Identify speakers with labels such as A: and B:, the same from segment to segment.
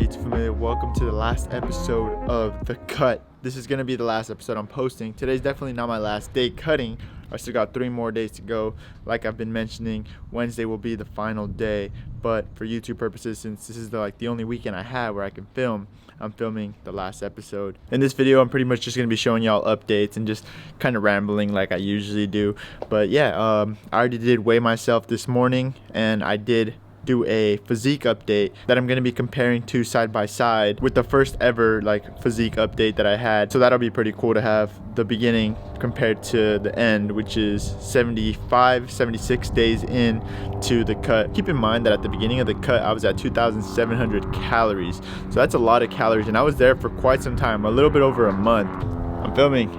A: YouTube family, welcome to the last episode of The Cut. This is going to be the last episode I'm posting. Today's definitely not my last day cutting. I still got 3 more days to go. Like I've been mentioning, Wednesday will be the final day. But for YouTube purposes, since this is the only weekend I have where I can film, I'm filming the last episode. In this video, I'm pretty much just going to be showing y'all updates and just kind of rambling like I usually do. But yeah, I already did weigh myself this morning, and I did do a physique update that I'm going to be comparing to side by side with the first ever physique update that I had. So that'll be pretty cool to have the beginning compared to the end, which is 76 days in to the cut. Keep in mind that at the beginning of the cut I was at 2,700 calories, so that's a lot of calories, and I was there for quite some time, a little bit over a month. I'm filming.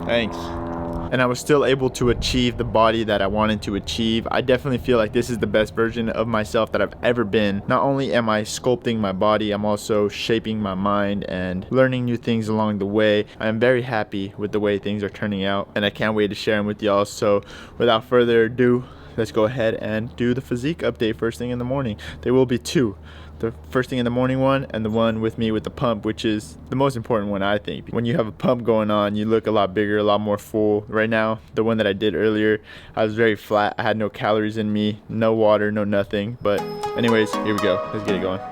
A: Thanks. And I was still able to achieve the body that I wanted to achieve. I definitely feel like this is the best version of myself that I've ever been. Not only am I sculpting my body, I'm also shaping my mind and learning new things along the way. I am very happy with the way things are turning out, and I can't wait to share them with y'all. So without further ado, let's go ahead and do the physique update first thing in the morning. There will be 2. The first thing in the morning one and the one with me with the pump, which is the most important one, I think. When you have a pump going on, you look a lot bigger, a lot more full. Right now, the one that I did earlier, I was very flat. I had no calories in me, no water, no nothing. But anyways, here we go. Let's get it going.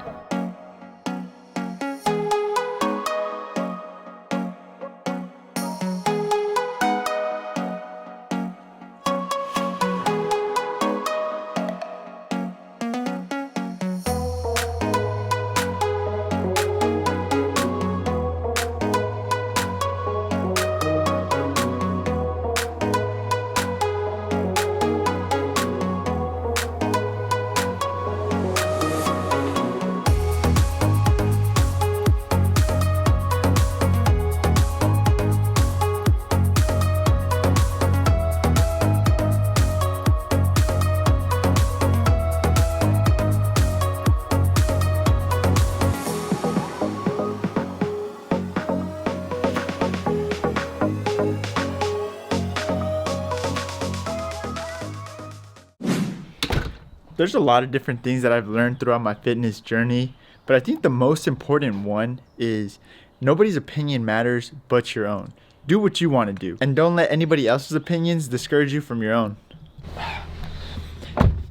A: There's a lot of different things that I've learned throughout my fitness journey, but I think the most important one is nobody's opinion matters but your own. Do what you want to do, and don't let anybody else's opinions discourage you from your own.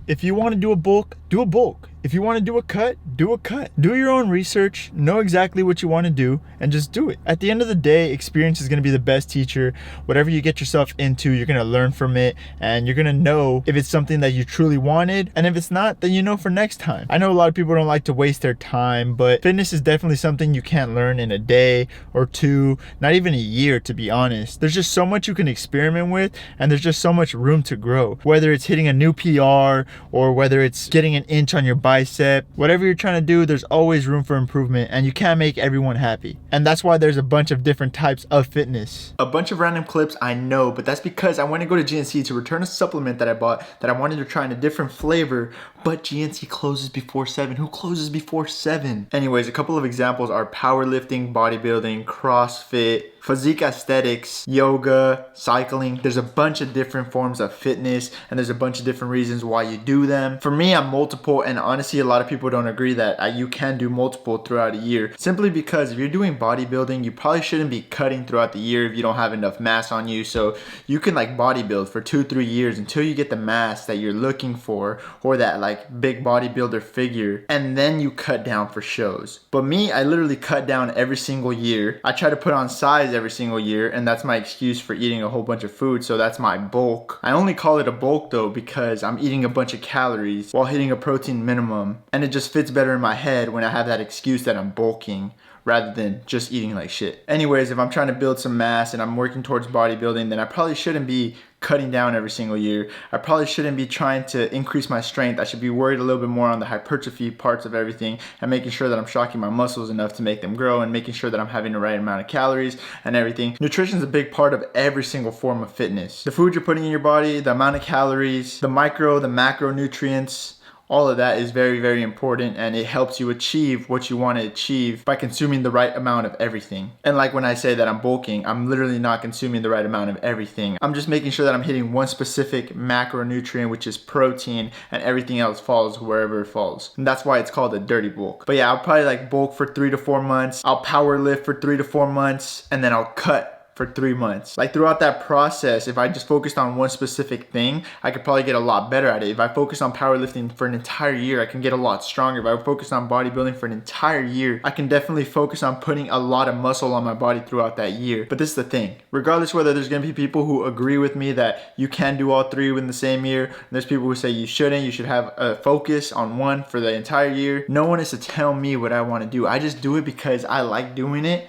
A: If you want to do a bulk, do a bulk. If you want to do a cut, do a cut. Do your own research, know exactly what you want to do, and just do it. At the end of the day, experience is going to be the best teacher. Whatever you get yourself into, you're going to learn from it, and you're going to know if it's something that you truly wanted, and if it's not, then you know for next time. I know a lot of people don't like to waste their time, but fitness is definitely something you can't learn in a day or 2, not even a year, to be honest. There's just so much you can experiment with, and there's just so much room to grow. Whether it's hitting a new PR, or whether it's getting an inch on your bicep, whatever you're trying to do, there's always room for improvement, and you can't make everyone happy. And that's why there's a bunch of different types of fitness. A bunch of random clips, I know, but that's because I went to go to GNC to return a supplement that I bought that I wanted to try in a different flavor, but GNC closes before 7. Who closes before 7? Anyways, a couple of examples are powerlifting, bodybuilding, CrossFit, physique aesthetics, yoga, cycling. There's a bunch of different forms of fitness, and there's a bunch of different reasons why you do them. For me, I'm multiple, and honestly, a lot of people don't agree that you can do multiple throughout a year. Simply because if you're doing bodybuilding, you probably shouldn't be cutting throughout the year if you don't have enough mass on you. So you can bodybuild for 2-3 years until you get the mass that you're looking for, or that big bodybuilder figure, and then you cut down for shows. But me, I literally cut down every single year. I try to put on size every single year, and that's my excuse for eating a whole bunch of food, so that's my bulk. I only call it a bulk though because I'm eating a bunch of calories while hitting a protein minimum, and it just fits better in my head when I have that excuse that I'm bulking rather than just eating like shit. Anyways, if I'm trying to build some mass and I'm working towards bodybuilding, then I probably shouldn't be cutting down every single year. I probably shouldn't be trying to increase my strength. I should be worried a little bit more on the hypertrophy parts of everything, and making sure that I'm shocking my muscles enough to make them grow, and making sure that I'm having the right amount of calories and everything. Nutrition is a big part of every single form of fitness. The food you're putting in your body, the amount of calories, the micro, the macronutrients, All of that is very, very important, and it helps you achieve what you want to achieve by consuming the right amount of everything. And like when I say that I'm bulking, I'm literally not consuming the right amount of everything. I'm just making sure that I'm hitting one specific macronutrient, which is protein, and everything else falls wherever it falls. And that's why it's called a dirty bulk. But yeah, I'll probably like bulk for 3 to 4 months. I'll power lift for 3 to 4 months, and then I'll cut for 3 months. Like throughout that process, if I just focused on one specific thing, I could probably get a lot better at it. If I focus on powerlifting for an entire year, I can get a lot stronger. If I focus on bodybuilding for an entire year, I can definitely focus on putting a lot of muscle on my body throughout that year. But this is the thing, regardless whether there's gonna be people who agree with me that you can do all 3 within the same year, and there's people who say you shouldn't, you should have a focus on one for the entire year. No one is to tell me what I wanna do. I just do it because I like doing it,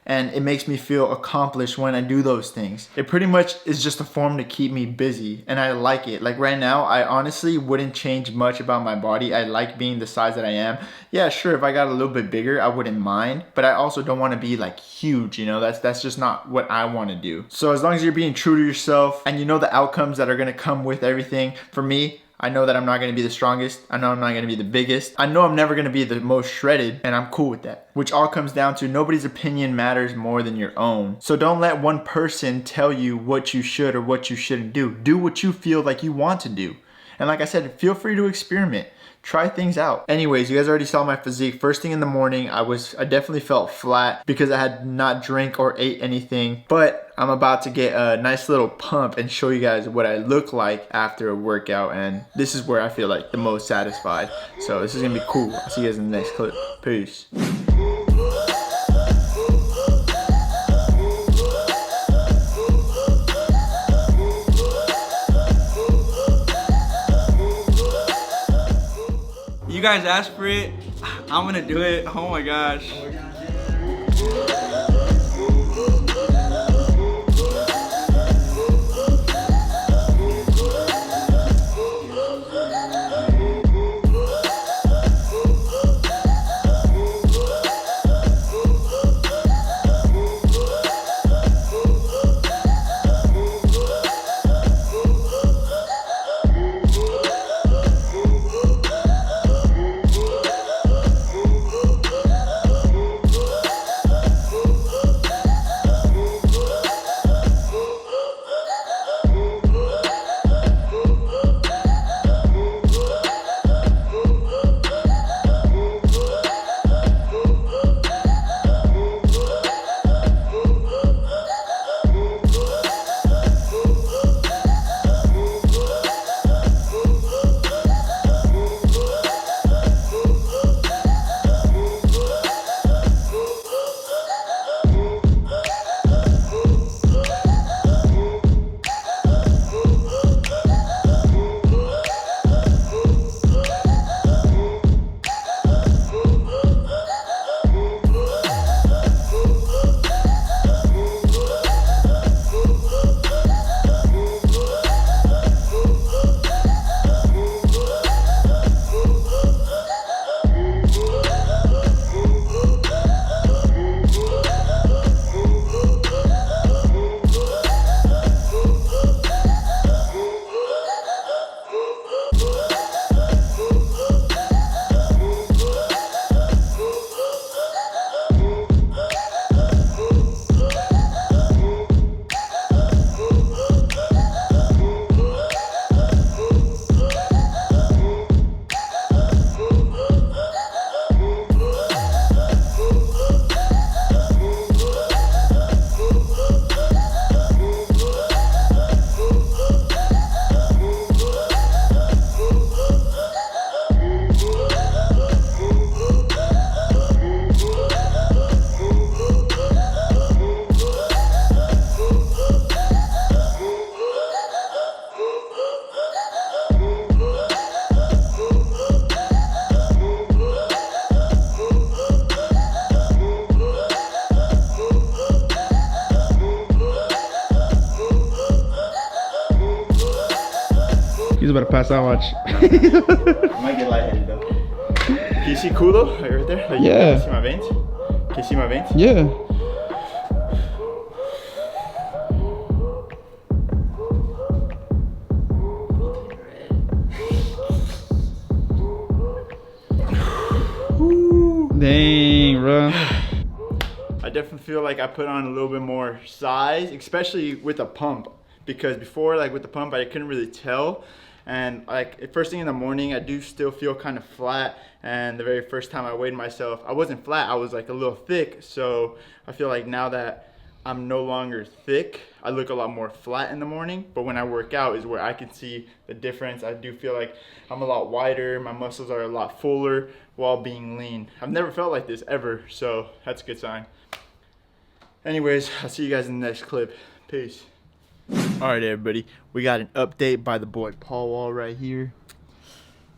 A: and it makes me feel accomplished when I do those things. It pretty much is just a form to keep me busy, and I like it. Like right now, I honestly wouldn't change much about my body. I like being the size that I am. Yeah, sure, if I got a little bit bigger, I wouldn't mind, but I also don't want to be like huge, you know? That's just not what I want to do. So as long as you're being true to yourself and you know the outcomes that are gonna come with everything, for me, I know that I'm not gonna be the strongest. I know I'm not gonna be the biggest. I know I'm never gonna be the most shredded, and I'm cool with that. Which all comes down to nobody's opinion matters more than your own. So don't let one person tell you what you should or what you shouldn't do. Do what you feel like you want to do. And like I said, feel free to experiment. Try things out. Anyways, you guys already saw my physique. First thing in the morning, I definitely felt flat because I had not drank or ate anything, but I'm about to get a nice little pump and show you guys what I look like after a workout, and this is where I feel like the most satisfied. So this is gonna be cool. I'll see you guys in the next clip. Peace.
B: You guys asked for it. I'm gonna do it. Oh my gosh.
C: He's about to pass out, watch.
A: I might get lightheaded though. Can you see culo? Like right there? Like,
C: Yeah.
A: Can you see my veins? Can you see my veins?
C: Yeah. Dang, bro.
A: I definitely feel like I put on a little bit more size, especially with a pump, because before, like with the pump, I couldn't really tell. And like first thing in the morning, I do still feel kind of flat. And the very first time I weighed myself, I wasn't flat, I was like a little thick. So I feel like now that I'm no longer thick, I look a lot more flat in the morning. But when I work out is where I can see the difference. I do feel like I'm a lot wider, my muscles are a lot fuller while being lean. I've never felt like this ever, so that's a good sign. Anyways, I'll see you guys in the next clip. Peace. All right, everybody, we got an update by the boy Paul Wall right here.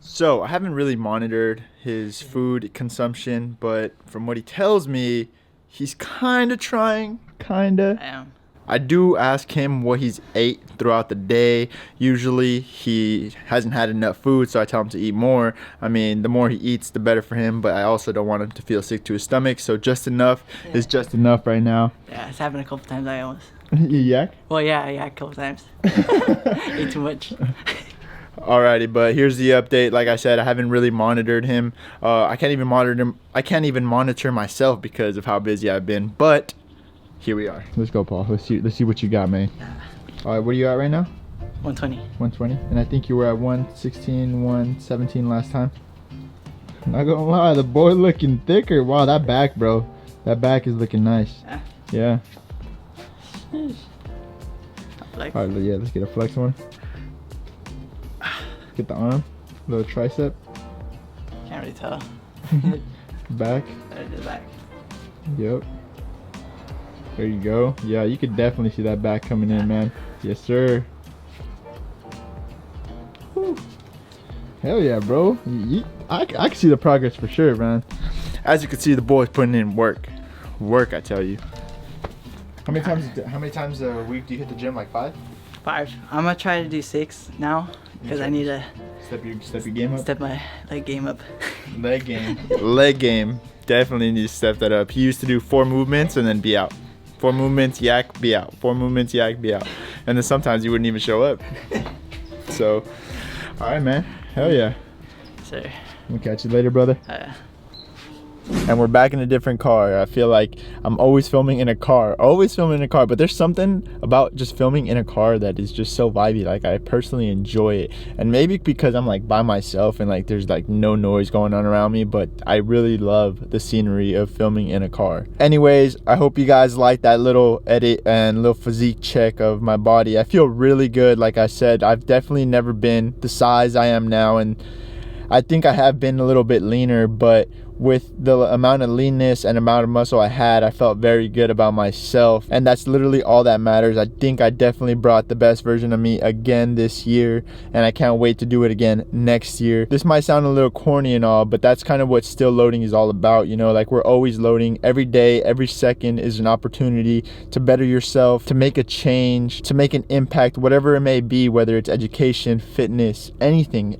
A: So I haven't really monitored his food consumption, but from what he tells me, he's kind of trying,
D: I am.
A: I do ask him what he's ate throughout the day. Usually he hasn't had enough food, so I tell him to eat more. I mean, the more he eats, the better for him, but I also don't want him to feel sick to his stomach, so just enough is just enough right now.
D: Yeah, it's happened a couple times. I almost.
A: You yak?
D: Well, yeah, a couple times. Ate too much.
A: Alrighty, but here's the update. Like I said, I haven't really monitored him. I can't even monitor him. I can't even monitor myself because of how busy I've been. But here we are. Let's go, Paul. Let's see what you got, man. All right, what are you at right now?
D: 120.
A: 120. And I think you were at 116, 117 last time. Not gonna lie, the boy looking thicker. Wow, that back, bro. That back is looking nice. Yeah.
D: Like,
A: All right, yeah, let's get a flex one. Get the arm, little tricep,
D: can't really tell.
A: back.
D: The back.
A: Yep. There you go. Yeah, you could definitely see that back coming in, man. Yes, sir. Whew. Hell yeah, bro. I can see the progress for sure, man. As you can see, the boy's putting in work. Work, I tell you. How many times a week do you hit the gym? Like 5?
D: 5. I'm gonna try to do 6 now because I need to
A: step your game up.
D: Step my leg game up.
A: Leg game. Leg game. Definitely need to step that up. He used to do 4 movements and then be out. 4 movements, yak, be out. 4 movements, yak, be out. And then sometimes you wouldn't even show up. So, all right, man. Hell yeah.
D: Sir.
A: We'll catch you later, brother. And we're back in a different car. I feel like I'm always filming in a car. But there's something about just filming in a car that is just so vibey. Like, I personally enjoy it. And maybe because I'm like by myself and like there's like no noise going on around me, but I really love the scenery of filming in a car. Anyways, I hope you guys like that little edit and little physique check of my body. I feel really good. Like I said, I've definitely never been the size I am now, and I think I have been a little bit leaner, but with the amount of leanness and amount of muscle I had, I felt very good about myself, and that's literally all that matters. I think I definitely brought the best version of me again this year, and I can't wait to do it again next year. This might sound a little corny and all, but that's kind of what still loading is all about, you know? Like, we're always loading. Every day, every second is an opportunity to better yourself, to make a change, to make an impact, whatever it may be, whether it's education, fitness, anything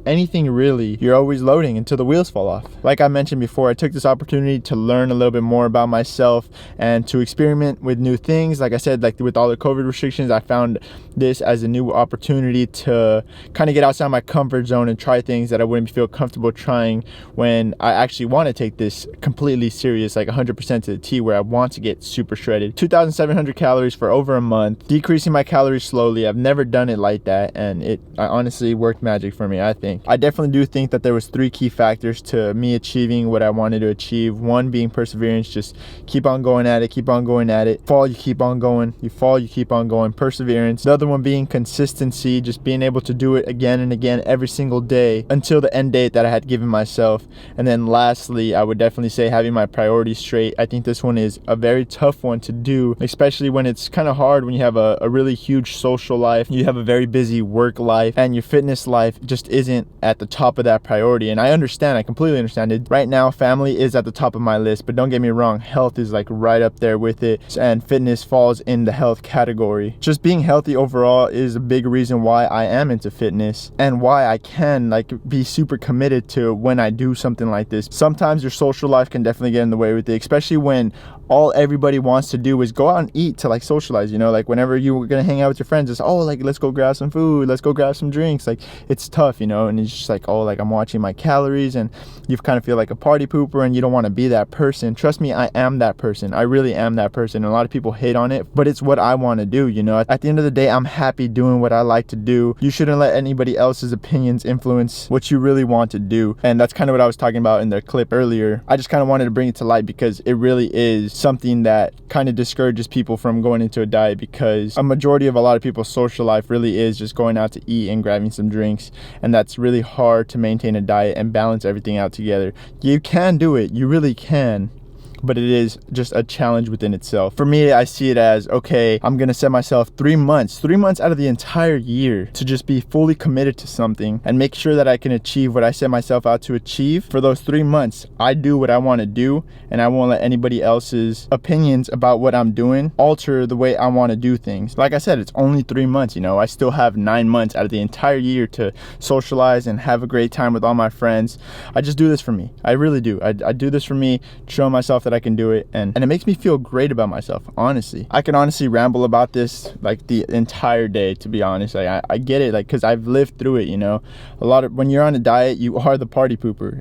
A: really. You're always loading until the wheels fall off. Like I mentioned before, I took this opportunity to learn a little bit more about myself and to experiment with new things. Like I said, like with all the COVID restrictions, I found this as a new opportunity to kind of get outside my comfort zone and try things that I wouldn't feel comfortable trying when I actually want to take this completely serious, like 100% to the T, where I want to get super shredded. 2,700 calories for over a month, decreasing my calories slowly. I've never done it like that, and I honestly worked magic for me, I think. I definitely do think that there was 3 key factors to me achieving what I wanted to achieve. One being perseverance, just keep on going at it, fall, you keep on going, you fall, you keep on going, perseverance. The other one being consistency, just being able to do it again and again every single day until the end date that I had given myself. And then lastly, I would definitely say having my priorities straight. I think this one is a very tough one to do, especially when it's kind of hard when you have a really huge social life, you have a very busy work life, and your fitness life just isn't at the top of that priority. And I understand, I completely understand it. Right now, family is at the top of my list, but don't get me wrong, health is like right up there with it, and fitness falls in the health category. Just being healthy overall is a big reason why I am into fitness and why I can like be super committed to when I do something like this. Sometimes your social life can definitely get in the way with it, especially when all everybody wants to do is go out and eat to like socialize, you know? Like whenever you're gonna hang out with your friends, it's like let's go grab some food, let's go grab some drinks. Like it's tough, you know? And it's just like, I'm watching my calories, and you kind of feel like a party pooper pooper and you don't want to be that person, trust me, I am that person. I really am that person. A lot of people hate on it, but it's what I want to do, you know. At the end of the day, I'm happy doing what I like to do. You shouldn't let anybody else's opinions influence what you really want to do. And that's kind of what I was talking about in the clip earlier. I just kind of wanted to bring it to light because it really is something that kind of discourages people from going into a diet, because a majority of a lot of people's social life really is just going out to eat and grabbing some drinks, and that's really hard to maintain a diet and balance everything out together. You can do it, you really can, but it is just a challenge within itself. For me, I see it as, okay, I'm gonna set myself 3 months out of the entire year to just be fully committed to something and make sure that I can achieve what I set myself out to achieve. For those 3 months, I do what I wanna do, and I won't let anybody else's opinions about what I'm doing alter the way I wanna do things. Like I said, it's only 3 months, you know, I still have 9 months out of the entire year to socialize and have a great time with all my friends. I just do this for me, I really do. I do this for me, show myself that I can do it, and it makes me feel great about myself. Honestly, I can honestly ramble about this like the entire day, to be honest. Like I get it, like, because I've lived through it, you know. A lot of, when you're on a diet, you are the party pooper.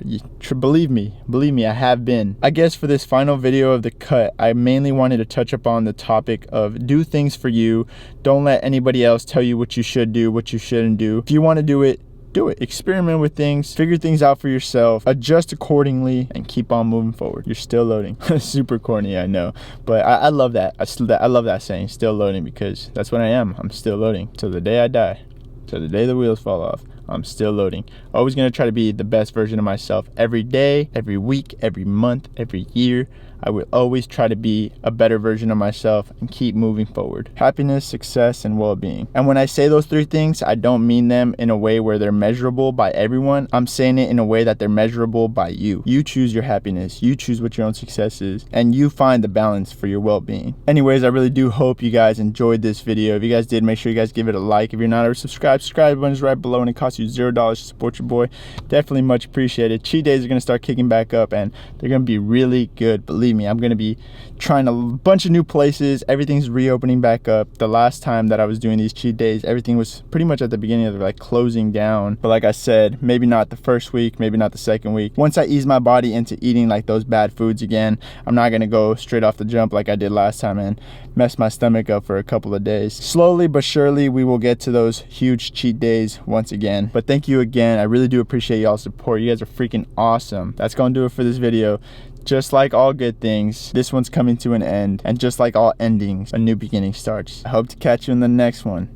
A: Believe me, I have been. I guess for this final video of the cut, I mainly wanted to touch upon the topic of do things for you. Don't let anybody else tell you what you should do, what you shouldn't do. If you want to do it, do it. Experiment with things, figure things out for yourself, adjust accordingly, and keep on moving forward. You're still loading. Super corny, I know, but I love that. I love that saying, still loading, because that's what I am. I'm still loading till the day I die, till the day the wheels fall off. I'm still loading. Always gonna try to be the best version of myself every day, every week, every month, every year. I will always try to be a better version of myself and keep moving forward. Happiness, success, and well-being. And when I say those 3 things, I don't mean them in a way where they're measurable by everyone. I'm saying it in a way that they're measurable by you. You choose your happiness, you choose what your own success is, and you find the balance for your well-being. Anyways, I really do hope you guys enjoyed this video. If you guys did, make sure you guys give it a like. If you're not already subscribed, subscribe button is right below, and it costs you $0 to support your boy. Definitely much appreciated. Cheat days are gonna start kicking back up, and they're gonna be really good. Believe me, I'm gonna be trying a bunch of new places. Everything's reopening back up. The last time that I was doing these cheat days, everything was pretty much at the beginning of like closing down. But like I said, maybe not the first week, maybe not the second week. Once I ease my body into eating like those bad foods again, I'm not gonna go straight off the jump like I did last time and mess my stomach up for a couple of days. Slowly but surely, we will get to those huge cheat days once again. But thank you again. I really do appreciate y'all's support. You guys are freaking awesome. That's gonna do it for this video. Just like all good things, this one's coming to an end, and just like all endings, a new beginning starts. I hope to catch you in the next one,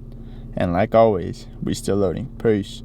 A: and like always, we still loading. Peace.